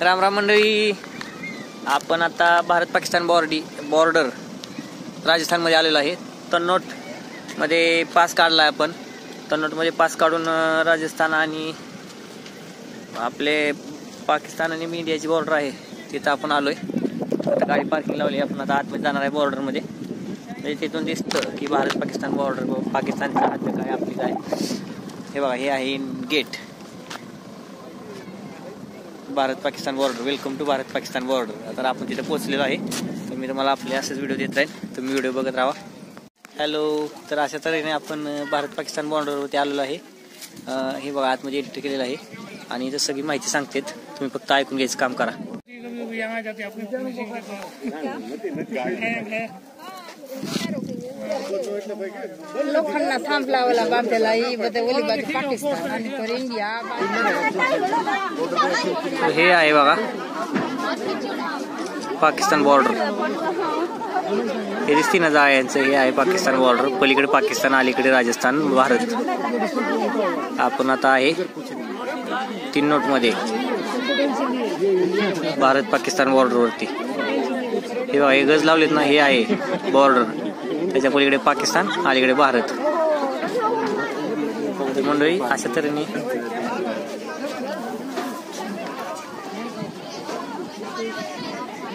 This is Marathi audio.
राम राम मंडळी, आपण आता भारत पाकिस्तान बॉर्डर राजस्थानमध्ये आलेलो आहे। तन्नोटमध्ये पास काढला आपण। तन्नोटमध्ये पास काढून राजस्थान आणि आपले पाकिस्तान आणि इंडियाची बॉर्डर आहे तिथं आपण आलोय। आता गाडी पार्किंग लावली, आपण आता आतमध्ये जाणार आहे बॉर्डरमध्ये। म्हणजे तिथून दिसतं की भारत पाकिस्तान बॉर्डर, पाकिस्तानच्या हात काय आपली काय। हे बघा, हे आहे gate, Bharat Pakistan border. Welcome to Bharat Pakistan border. आता आपण तिथे पोहोचलेलो आहे, तर मी तुम्हाला आपले असेच व्हिडिओ देत राहील, तुम्ही व्हिडिओ बघत राहा। हॅलो, तर अशा तऱ्हेने आपण भारत पाकिस्तान बॉर्डरवरती आलेलो आहे। हे बघा, आतमध्ये एंट्री केलेलं आहे आणि इथं सगळी माहिती सांगतेत, तुम्ही फक्त ऐकून घ्यायचं काम करा। लोकांना थांबलावला बाबल्याला ही बदवली बाजू पाकिस्तान आणि तर इंडिया। हे आहे बघा पाकिस्तान बॉर्डर, हे दिसते ना जाळ्यांचं, हे आहे पाकिस्तान बॉर्डर। पलीकडे पाकिस्तान, अलीकडे राजस्थान, भारत। आपण आता आहे तन्नोटमध्ये भारत पाकिस्तान बॉर्डरवरती। हे बघा, हे गज लावलेत ना, हे आहे बॉर्डर। त्याच्या पलीकडे पाकिस्तान, अलीकडे भारत। मंडळी, अशा तऱ्हेने